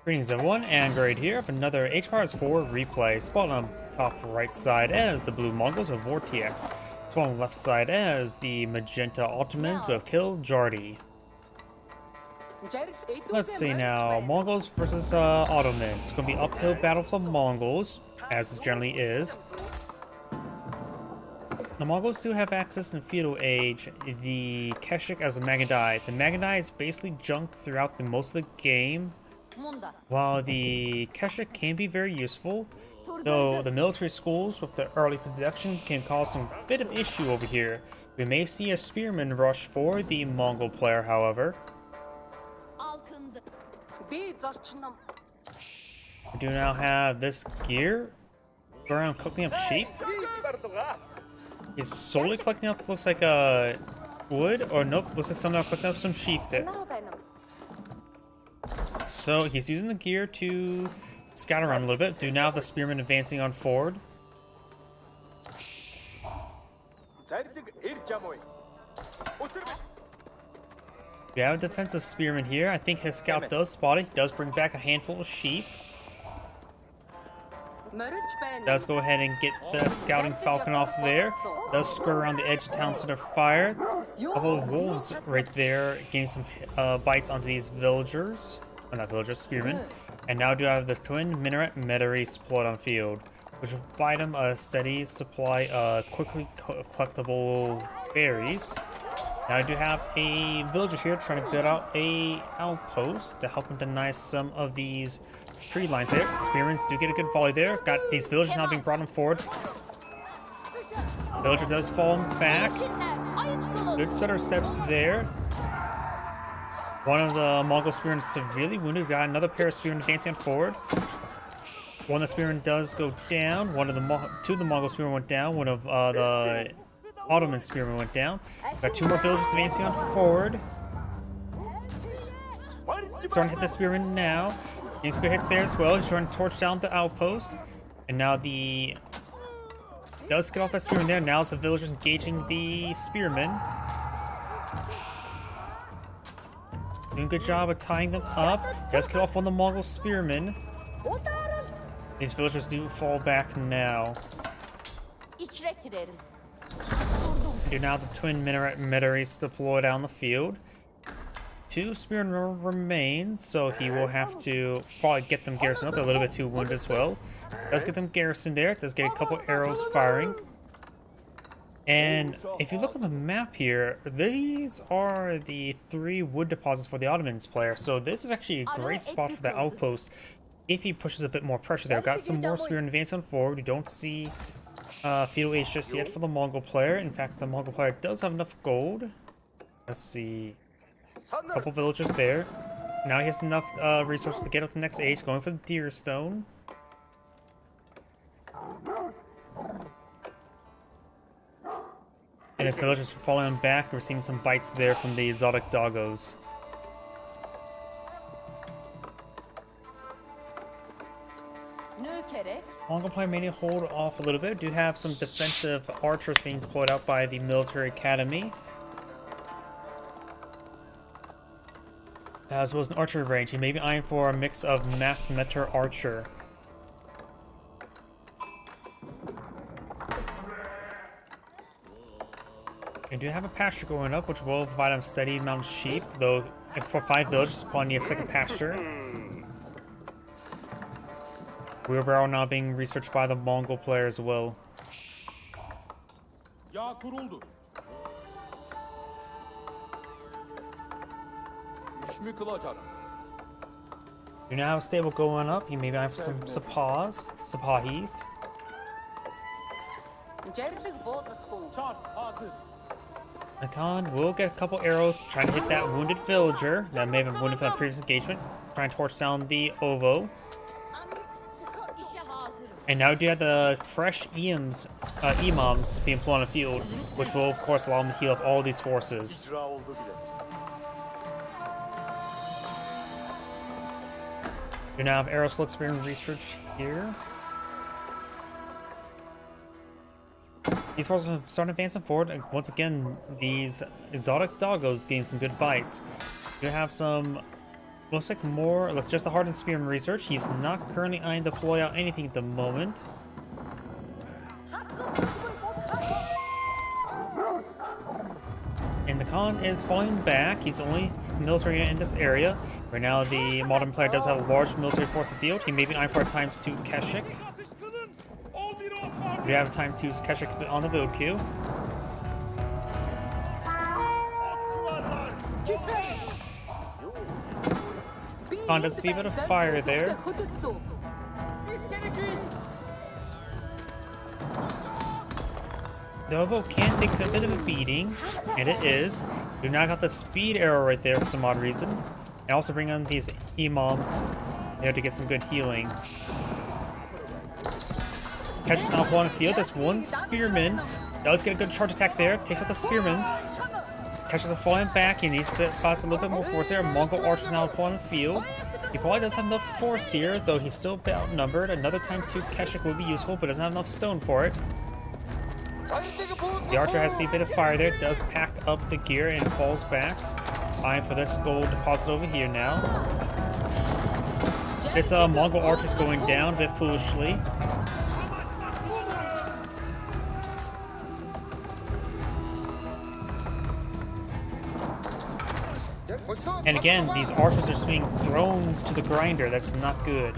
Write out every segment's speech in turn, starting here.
Greetings everyone, and Grade here for another H-Powers 4 replay. Spawn on top right side as the blue Mongols with VortiX. Spawn on the left side as the magenta Ottomans with Kiljardi. Let's see now, Mongols versus Ottomans. It's going to be uphill battle for the Mongols, as it generally is. The Mongols do have access in feudal age, the Keshik as a Magadai. The Magadai is basically junk throughout most of the game. While the Keshik can be very useful, though the military schools with the early production can cause some bit of issue over here. We may see a spearman rush for the Mongol player, however. We do now have this gear. Go around collecting up sheep. He's solely collecting up, looks like wood, or nope, looks like someone collecting up some sheep there. So he's using the gear to scout around a little bit. Do now have the spearman advancing on forward. We have a defensive spearman here. I think his scout does spot it. He does bring back a handful of sheep. Does go ahead and get the scouting falcon off there. Does skirt around the edge of town center fire. A couple of wolves right there getting some bites onto these villagers. Well, not villagers, spearmen. And now do have the twin minaret metery split on field, which will provide them a steady supply of quickly collectible berries. Now I do have a villager here trying to build out a outpost to help him deny some of these tree lines there. Spearmen do get a good volley there. Got these villagers now being brought on forward. Villager does fall back. Good stutter steps there. One of the Mongol spearmen is severely wounded. We've got another pair of spearmen advancing forward. One of the spearmen does go down. Two of the Mongol spearmen went down. One of the Ottoman spearmen went down. We've got two more villagers advancing on forward. Starting to hit the spearman now. Getting some good hits there as well. He's trying to torch down the outpost. And now does get off that spearman there. Now it's the villagers engaging the spearmen. Doing a good job of tying them up. Does kill off one of the Mongol spearmen. These villagers do fall back now. Do now the twin minaret meteries deploy down the field. Two spearmen remain, so he will have to probably get them garrisoned up. They're a little bit too wounded as well. Does get them garrisoned there. Does get a couple arrows firing. And if you look on the map here, these are the 3 wood deposits for the Ottomans player. So this is actually a great spot for the outpost if he pushes a bit more pressure there. Got some more spearmen advancing forward. We don't see feudal age just yet for the Mongol player. In fact, the Mongol player does have enough gold. Let's see. A couple villagers there. Now he has enough resources to get up the next age. Going for the deer stone. And his villagers falling back. We're seeing some bites there from the exotic doggos. Mongol player may need to hold off a little bit. Do have some defensive archers being deployed out by the military academy, as well as an archery range. He may be eyeing for a mix of mass meter archer. We do have a pasture going up, which will provide him steady amount of sheep, though for 5 villagers, probably need a second pasture. Wheelbarrow now being researched by the Mongol player as well. You now have a stable going up. You may be eyeing for some sapahis. Nakan will get a couple arrows trying to hit that wounded villager that may have been wounded from that previous engagement. Trying to torch down the Ovo. And now we do have the fresh imams being put on the field, which will of course allow them to heal up all these forces. We now have arrow slot spearman research here. These forces are starting advancing forward, and once again, these exotic doggos gain some good bites. You have some Looks like more, look, just the hardened spearman research. He's not currently eyeing to deploy out anything at the moment. And the Khan is falling back. He's the only military unit in this area. Right now, the modern player does have a large military force in the field. He may be eyeing for a ×2 Keshik. We have a ×2 Keshik on the build queue. Khan does see a bit of fire there. The Ovo can take a bit of a beating, and it is. Do not got the speed arrow right there for some odd reason. And also bring on these imams there to get some good healing. Keshik's now pulling the field. This one spearman does get a good charge attack there. Takes out the spearman. Keshik's falling back. He needs to cause a little bit more force there. Mongol archers now pulling the field. He probably does have enough force here, though he's still a bit outnumbered. Another ×2 Keshik would be useful, but doesn't have enough stone for it. The archer has a bit of fire there, does pack up the gear and falls back. Eyeing for this gold deposit over here now. This Mongol archer's going down a bit foolishly. And again, these archers are just being thrown to the grinder. That's not good.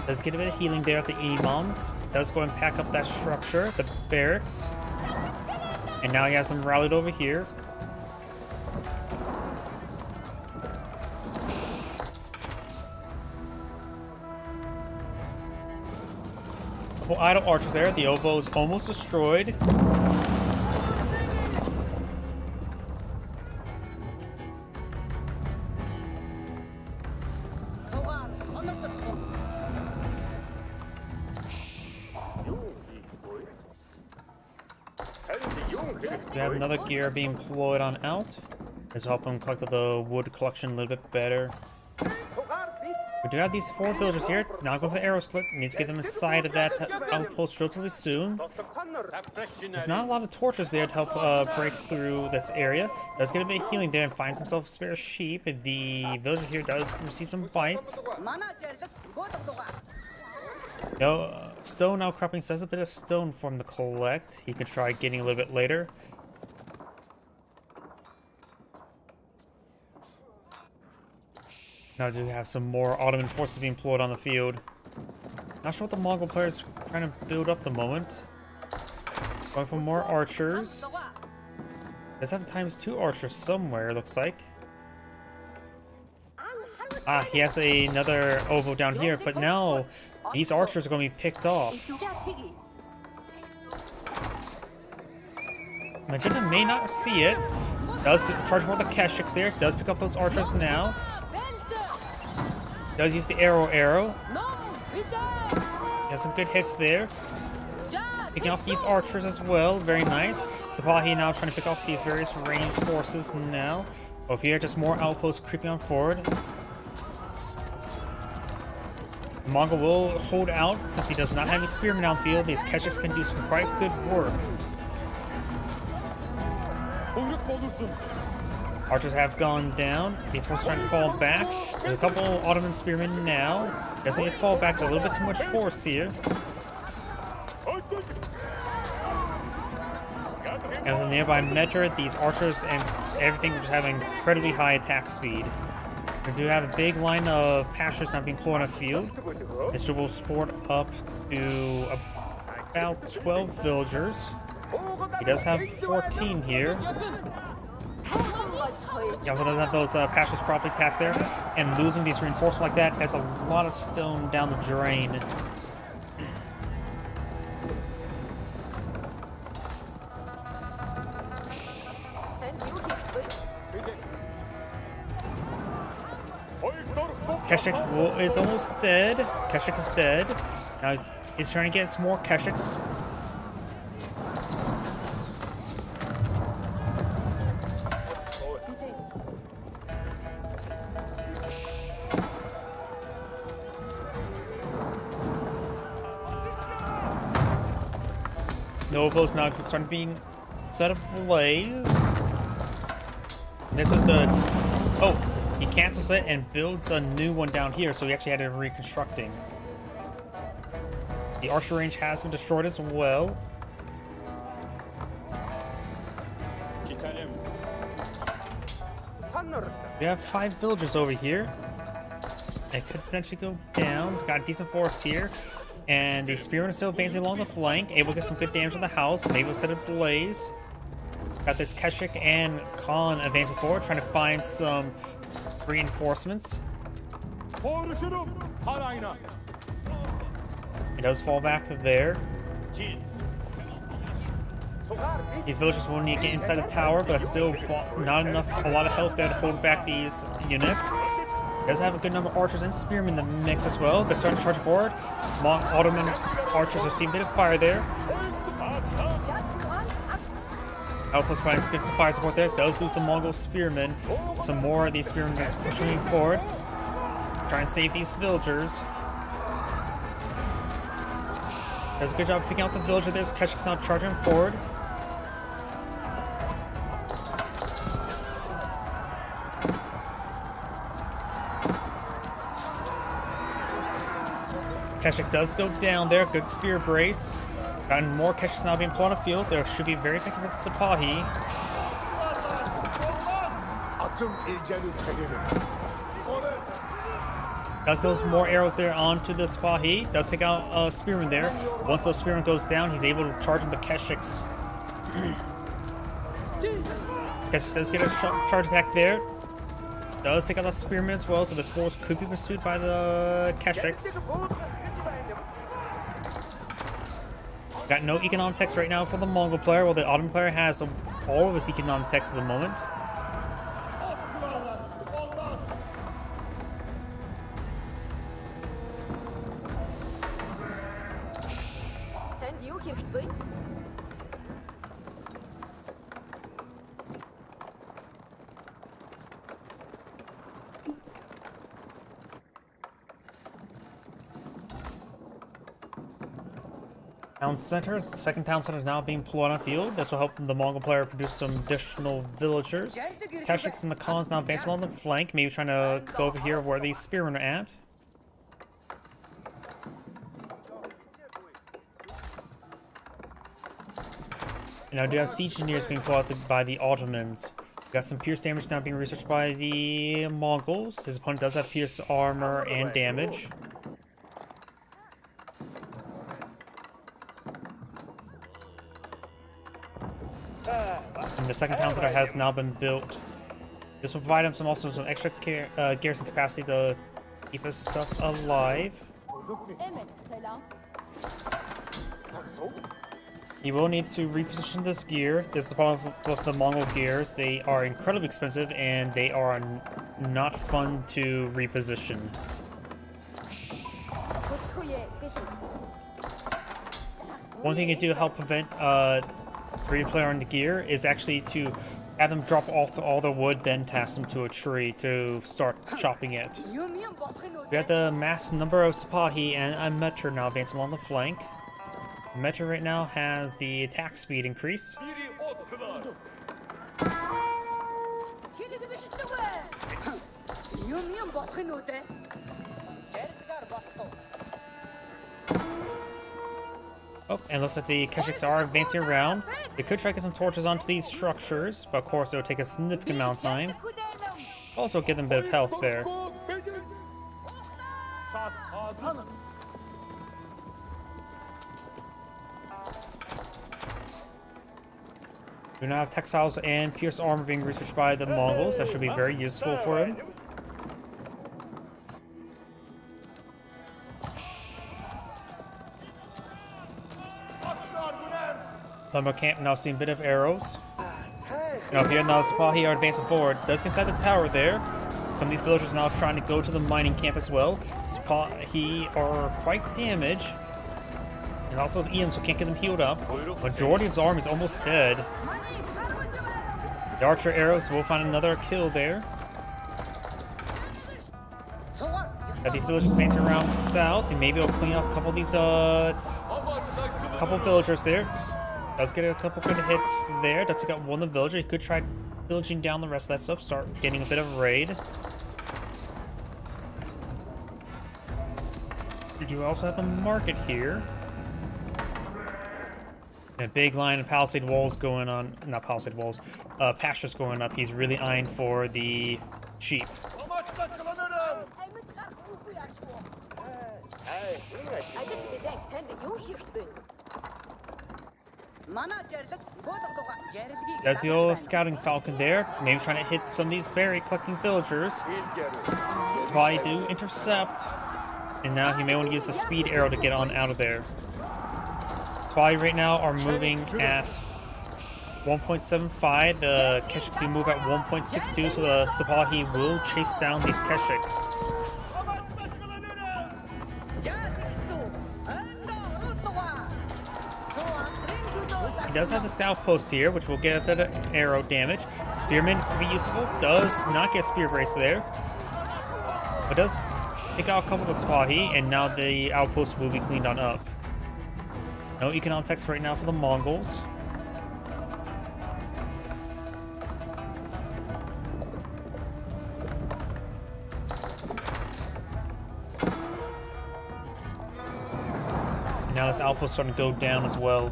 Does get a bit of healing there at the imams. Does go and pack up that structure, the barracks. And now he has them rallied over here. Couple idle archers there. The oboe is almost destroyed. We have another gear being deployed on out. This will help him collect the wood collection a little bit better. We do have these 4 villagers here. Now go for the arrow slit. Needs to get them inside of that outpost relatively soon. There's not a lot of torches there to help break through this area. Does get a bit of healing there and finds himself a spare sheep. The villager here does receive some bites. No, stone outcropping says a bit of stone for him to collect. He could try getting a little bit later. Now do we have some more Ottoman forces being deployed on the field. Not sure what the Mongol player's trying to build up the moment. Going for more archers. Does have ×2 archers somewhere, looks like. Ah, he has another oboe down here, but now these archers are going to be picked off. Magenta may not see it. Does charge for the Keshiks there. Does pick up those archers now. Does use the arrow. Has some good hits there. Picking off these archers as well. Very nice. Sapahi now trying to pick off these various ranged forces now. Over here, just more outposts creeping on forward. The Mongol will hold out since he does not have any spearmen on the field. These Keshiks can do some quite good work. Archers have gone down. These forces trying to fall back. There's a couple Ottoman spearmen now. Doesn't need to fall back. There's a little bit too much force here. And the nearby Metra, these archers and everything just have incredibly high attack speed. We do have a big line of pastures now being deployed on the field. This will sport up to about 12 villagers. He does have 14 here. He also doesn't have those pastures properly cast there. And losing these reinforcements like that adds a lot of stone down the drain. Keshik is almost dead. Keshik is dead. Now he's trying to get some more Keshiks. Novo's now starting being set ablaze. This is the... Oh, he cancels it and builds a new one down here, so he actually had to reconstructing. The archer range has been destroyed as well. We have 5 villagers over here. It could potentially go down. Got a decent force here. And the spearmen are still advancing along the flank, able to get some good damage to the house. Maybe we'll set a blaze. Got this Keshik and Khan advancing forward, trying to find some reinforcements. He does fall back there. These villagers will need to get inside the tower, but still not enough, a lot of health there to hold back these units. He does have a good number of archers and spearmen in the mix as well. They're starting to charge forward. Ottoman archers are seeing a bit of fire there. Outpost by experience of fire support there. Does lose the Mongol spearmen. Some more of these spearmen are pushing forward. Trying to save these villagers. Does a good job picking out the villager there. Keshik's now charging forward. Keshik does go down there. Good spear brace. Gotten more Keshiks now being put on the field. There should be very effective with Sipahi. Does those more arrows there onto the Sipahi. Does take out a spearman there. Once those spearman goes down, he's able to charge into Keshiks. Keshik does get a charge attack there. Does take out the spearman as well, so this force could be pursued by the Keshiks. Got no economic text right now for the Mongol player, while the Ottoman player has all of his economic text at the moment. Town center, second town center is now being pulled on field. This will help the Mongol player produce some additional villagers. Keshiks and the Khans now advancing along the flank, maybe trying to go over here where these spearmen are at. And now do have siege engineers being pulled out by the Ottomans. Got some pierce damage now being researched by the Mongols. His opponent does have pierce armor and damage. And the second town center has now been built. This will provide him some extra garrison capacity to keep his stuff alive. He will need to reposition this gear. This is the problem with the Mongol gears. They are incredibly expensive and they are not fun to reposition. One thing to do to help prevent free player on the gear is actually to have them drop off all the wood, then task them to a tree to start chopping it. We have the mass number of Sipahi and a Meter now advancing along the flank. Meter right now has the attack speed increase. Oh, and looks like the Keshiks are advancing around. They could try to get some torches onto these structures, but of course it would take a significant amount of time. Also give them a bit of health there. We now have textiles and pierce armor being researched by the Mongols. That should be very useful for him. Lumber camp now seeing a bit of arrows. Now here now Sipahi are advancing forward. Does get inside the tower there. Some of these villagers are now trying to go to the mining camp as well. Sipahi are quite damaged. And also his EM, so can't get them healed up. Majority of his army is almost dead. The archer arrows will find another kill there. Got these villagers advancing around south, and maybe I'll clean up a couple of these couple villagers there. Does get a couple good hits there. Does take out one of the villager. He could try pillaging down the rest of that stuff, start getting a bit of raid. You also have the market here. And a big line of palisade walls going on, not palisade walls, pastures going up. He's really eyeing for the sheep. There's the old scouting falcon there, maybe trying to hit some of these berry collecting villagers. That's why he do intercept. And now he may want to use the speed arrow to get on out of there. Spy right now are moving at 1.75. The Keshiks do move at 1.62, so the Sipahi will chase down these Keshiks. He does have the scout post here, which will get a bit of arrow damage. Spearman could be useful. Does not get spear brace there, but does pick out a couple of the Sipahi, and now the outpost will be cleaned on up. No economic text right now for the Mongols. And now this outpost is starting to go down as well.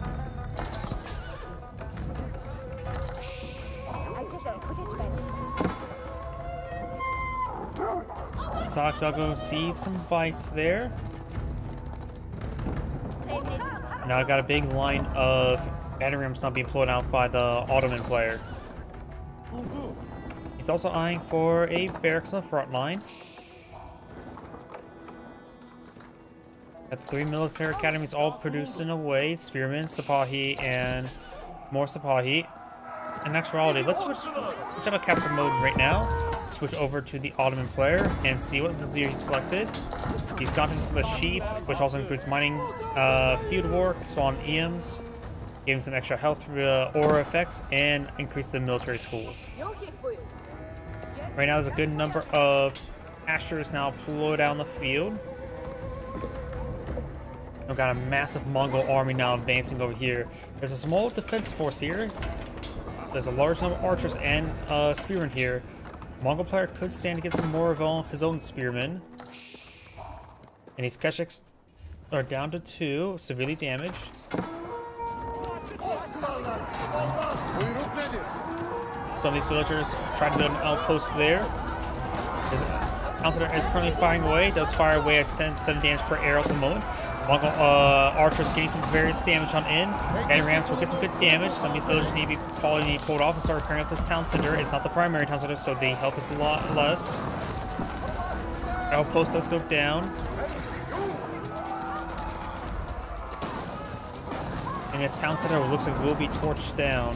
Sakdago see some fights there. Now I got a big line of battery rams not being pulled out by the Ottoman player. He's also eyeing for a barracks on the front line. Got 3 military academies all produced in a way. Spearmen, Sipahi, and more Sipahi. In actuality, let's switch out of caster mode right now. Switch over to the Ottoman player and see what vizier he selected. He's gone for the sheep, which also includes mining, field work, spawn EMs, gave him some extra health through aura effects, and increase the military schools. Right now, there's a good number of pastures now deployed out in the field. We've got a massive Mongol army now advancing over here. There's a small defense force here. There's a large number of archers and spearmen here. Mongol player could stand to get some more of his own spearmen. And these Keshiks are down to 2, severely damaged. Some of these villagers try to build an outpost there. His counselor is currently firing away, does fire away at 10-7 damage per arrow at the moment. Mongol archers getting some various damage on in. And rams will get some good damage. Some of these villagers need to be pulled off and start repairing up this town center. It's not the primary town center, so the health is a lot less. Outpost does go down. And this town center looks like will be torched down.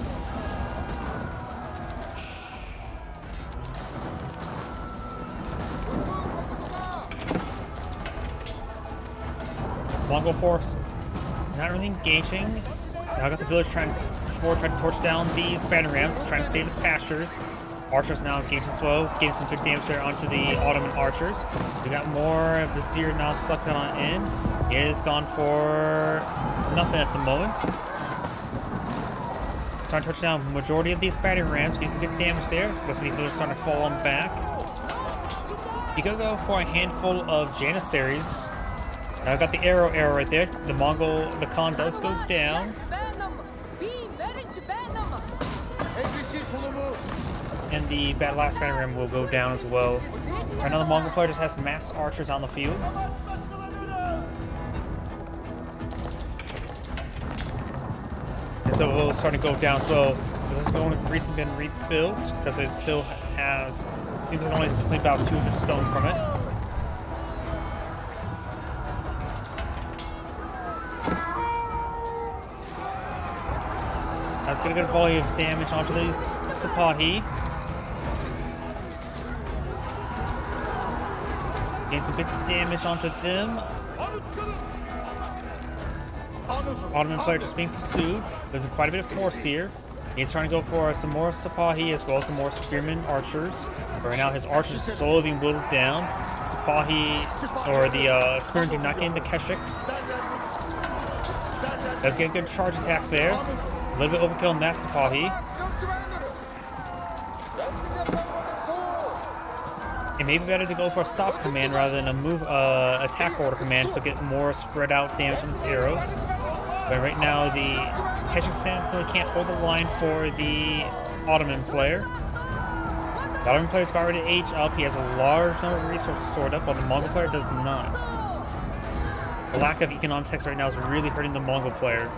Mongol force not really engaging. Now I got the village trying to torch down these battle rams, trying to save his pastures. Archers now engaging as well, getting some good damage there onto the Ottoman archers. We got more vizier now stuck on in. It is gone for nothing at the moment. Trying to touch down the majority of these battery rams, getting some good damage there. Most of these villagers starting to fall on back. You could go for a handful of Janissaries. Now I got the arrow right there. The Mongol, the Khan does go down. And the last battery ram will go down as well. Right now the Mongol player just has mass archers on the field. And so we'll start to go down as well. This has only recently been rebuilt because it still has, I think it only has about 200 stone from it. Let's get a good volume of damage onto these Sipahi. Gain some good damage onto them. Ottoman player just being pursued. There's quite a bit of force here. He's trying to go for some more Sipahi as well as some more spearmen archers. But right now his archers are slowly being whittled down. Sipahi, or the spearmen do not get into Keshiks. Let's get a good charge attack there. A little bit overkill on that Sipahi. It may be better to go for a stop command rather than a move attack order command, so get more spread out damage from its arrows. But right now the Keshiks simply can't hold the line for the Ottoman player. The Ottoman player is already age up. He has a large number of resources stored up, while the Mongol player does not. The lack of economic text right now is really hurting the Mongol player.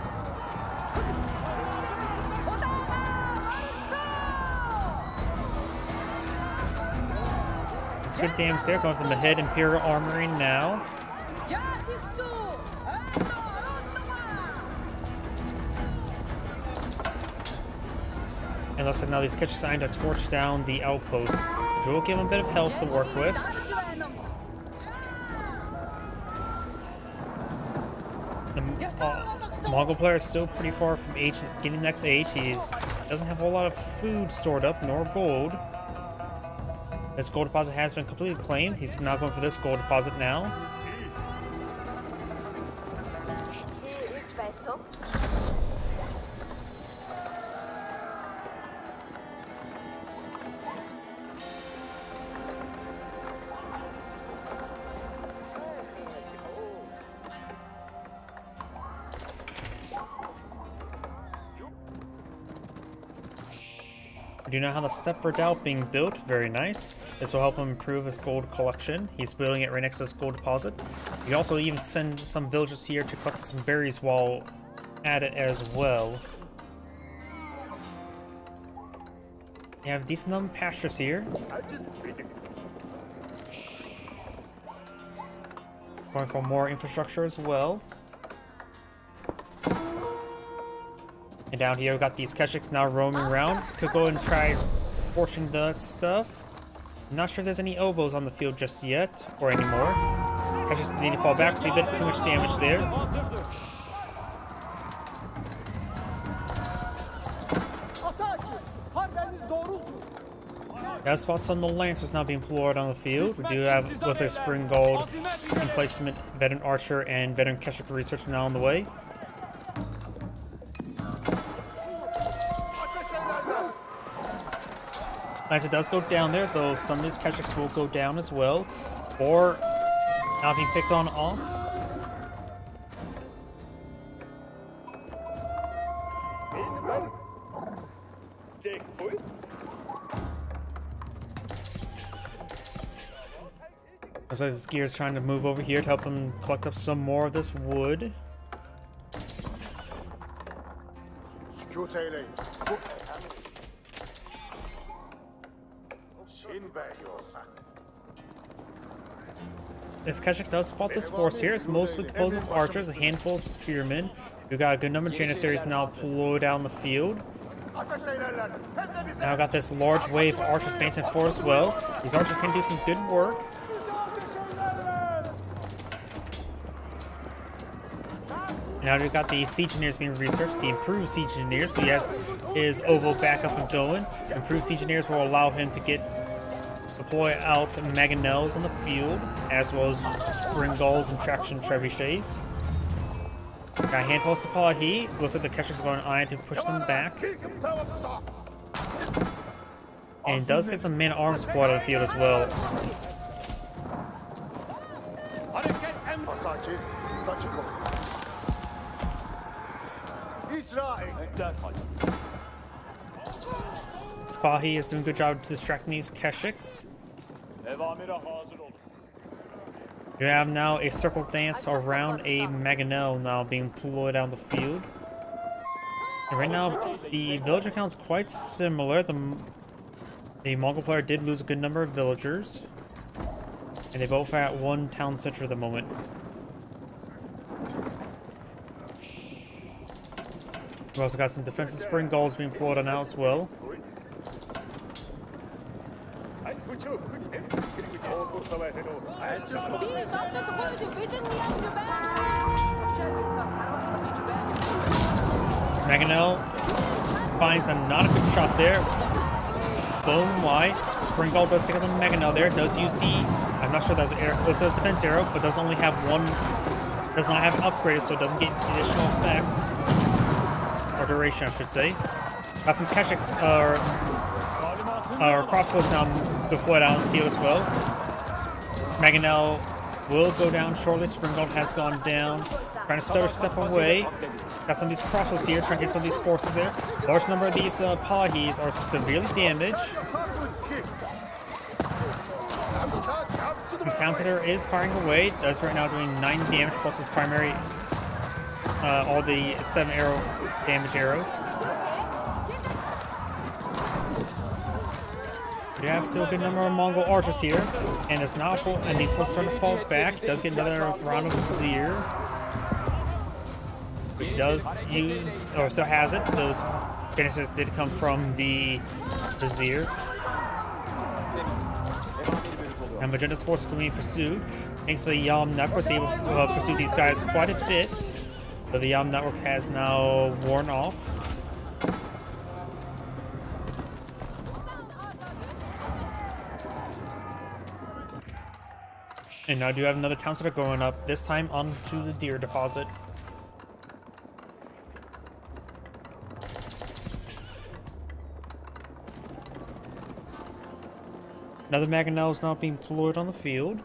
It's good damage there, going from the head Imperial Armory now. And looks like now these Keshiks are to torch down the outpost, which will give him a bit of health to work with. The Mongol player is still pretty far from age, getting next age. He doesn't have a whole lot of food stored up, nor gold. This gold deposit has been completely claimed. He's now going for this gold deposit now. We do now have a step redoubt being built. Very nice. This will help him improve his gold collection. He's building it right next to his gold deposit. You can also even send some villagers here to collect some berries while at it as well. You have decent number of pastures here. Going for more infrastructure as well. And down here, we've got these Keshiks now roaming around. Could go and try forcing that stuff. I'm not sure if there's any oboes on the field just yet, or anymore. Keshiks need to fall back, so a bit too much damage there. Got spots some of the Lancers now being employed on the field. We do have, looks like Spring Gold, Emplacement, Veteran Archer, and Veteran Keshik Research now on the way. Lancer does go down there, though some of these Keshiks will go down as well, or now being picked on off. Looks like this gear is trying to move over here to help him collect up some more of this wood. This Keshik does spot this force here. It's mostly composed of archers, a handful of spearmen. We've got a good number of Janissaries now deployed down the field. Now we've got this large wave of archers advancing forward as well. These archers can do some good work. Now we've got the siege engineers being researched, the improved siege engineers, so he has his oval back up and going. Improved siege engineers will allow him to deploy out mangonels on the field, as well as spring gulls and traction trebuchets. Got a handful of supply heat. Looks like the Keshiks are going iron to push them back. And does get some man-at-arms support on the field as well. Spahi is doing a good job distracting these Keshiks. You have now a circle dance around a mangonel now being deployed down the field. And right now, the villager count is quite similar. The Mongol player did lose a good number of villagers. And they both are at one town center at the moment. We've also got some defensive spring gulls being deployed on now as well. Mangonel finds not a good shot there. Bone wide. Spring Gull does take out the Mangonel there. Does use the, I'm not sure that's an arrow, it's a defense arrow, but does only have one, does not have upgraded, so it doesn't get additional effects. Or duration, I should say. Got some Keshiks, Our crossbows now deployed out in the field as well. Mangonel will go down shortly. Springald has gone down. Trying to step away. Got some of these crossbows here, trying to get some of these forces there. Large number of these Palahis are severely damaged. The Town Center is firing away. Does right now doing 9 damage plus his primary, all the 7 damage arrows. We have still a good number of Mongol archers here, and it's not full, and these folks starting to fall back. Does get another round of Zir, which does use, or still has it. Those finishers did come from the Zir. And Magenda's force is being pursued. Thanks to the Yam network, was able to pursue these guys quite a bit. But the Yam network has now worn off. And now I do have another town center going up, this time onto the deer deposit. Another Mangonel is now being deployed on the field.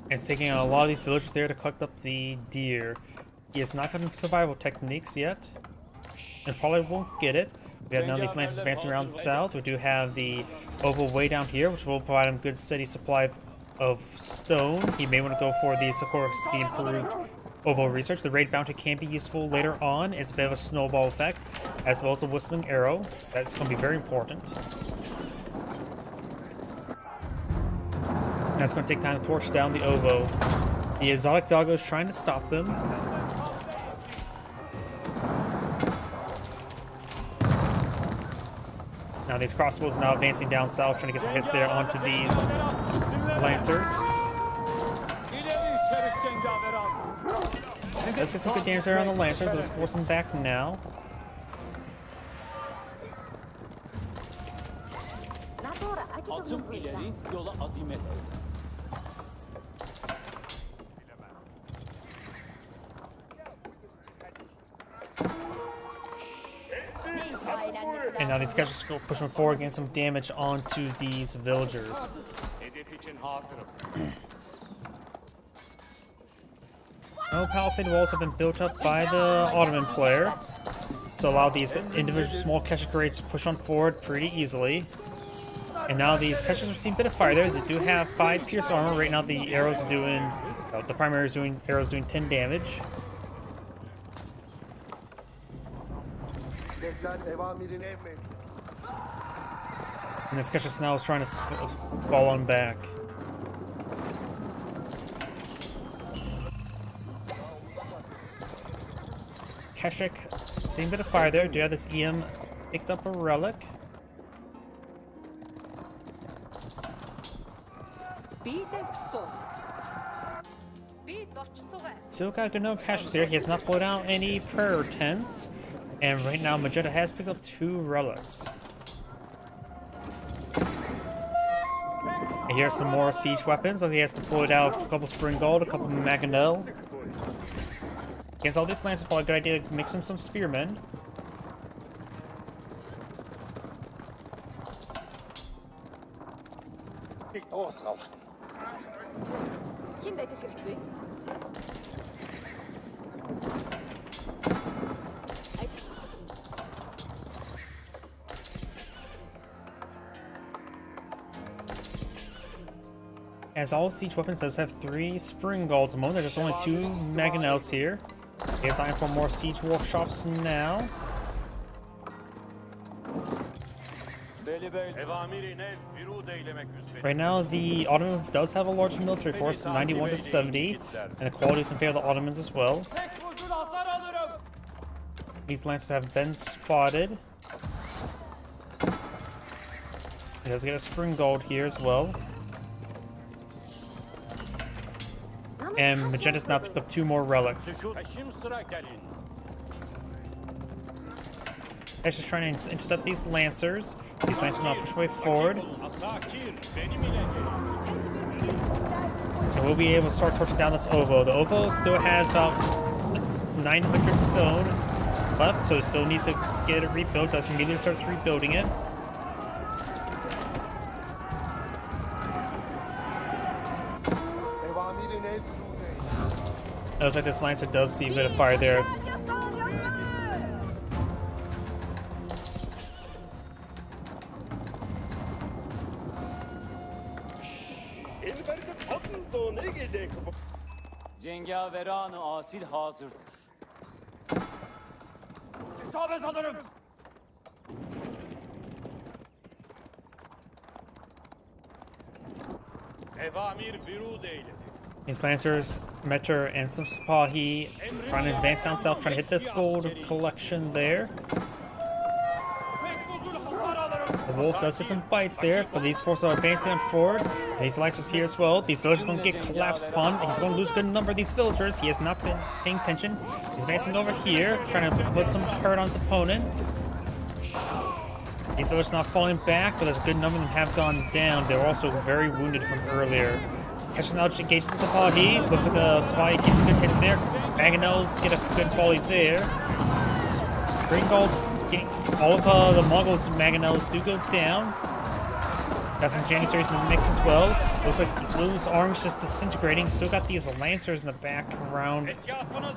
And it's taking a lot of these villagers there to collect up the deer. He has not gotten survival techniques yet, and probably won't get it. We have none of these lancers advancing around south. We do have the oval way down here, which will provide him good steady supply of stone. He may want to go for these, of course, the improved oval research. The raid bounty can be useful later on. It's a bit of a snowball effect, as well as the whistling arrow. That's going to be very important. That's going to take time to torch down the Ovo. The exotic doggo is trying to stop them. Now these crossbows are now advancing down south, trying to get some hits there onto these lancers. Let's get some good damage there on the lancers. Let's force them back now. And now these guys are pushing forward, getting some damage onto these villagers. No palisade walls have been built up by the Ottoman player to allow these individual small Keshet grades to push on forward pretty easily. And now these Keshets are seeing a bit of fire there. They do have 5 pierce armor. Right now the arrows are doing, the primary arrows doing 10 damage. And this Keshet now is trying to fall on back. Keshik, seeing a bit of fire there. Do you have this EM picked up a relic? Still got good enough Keshik here. He has not pulled out any prayer tents. And right now, Magenta has picked up 2 relics. And here's some more siege weapons. So he has to pull it out a couple Spring Gold, a couple Mangonel. Against all this lands, it's probably a good idea to mix him some spearmen. As all siege weapons does have 3 Spring Golds at the moment. There's only 2 Mangonels here. It's time for more siege workshops now. Right now, the Ottoman does have a large military force, 91 to 70, and the quality is in favor of the Ottomans as well. These lances have been spotted. He does get a Spring Gold here as well. And Magenta's now picked up 2 more relics. Hesh is trying to intercept these lancers. These lancers now push way forward. And we'll be able to start pushing down this Ovo. The Ovo still has about 900 stone left, so it still needs to get it rebuilt. As immediately starts rebuilding it. It looks like this Lancer does see a bit of fire there. Cengaveran-ı asil hazırdır. İsabet alırım. Evamir virud eyledi. These Lancers, Meter, and some Sipahi trying to advance down south, trying to hit this gold collection there. The Wolf does get some bites there, but these forces are advancing on forward. These Lancers here as well. These villagers are going to get collapsed upon. He's going to lose a good number of these villagers. He has not been paying attention. He's advancing over here, trying to put some hurt on his opponent. These villagers not falling back, but there's a good number of them have gone down. They're also very wounded from earlier. Catches now engaged the Sipahi. Looks like the Sipahi gets a good hit there. Mangonels get a good volley there. Gringolds getting all of the Mongols and Mangonels do go down. Got some Janissaries in the mix as well. Looks like Blue's arm's just disintegrating. Still got these Lancers in the background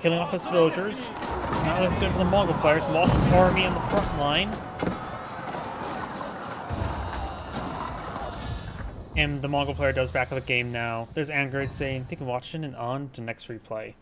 killing off his villagers. It's not looking good for the Mongol players. Lost his army on the front line. And the Mongol player does back up the game now. There's Angrid saying, thank you for watching and on to next replay.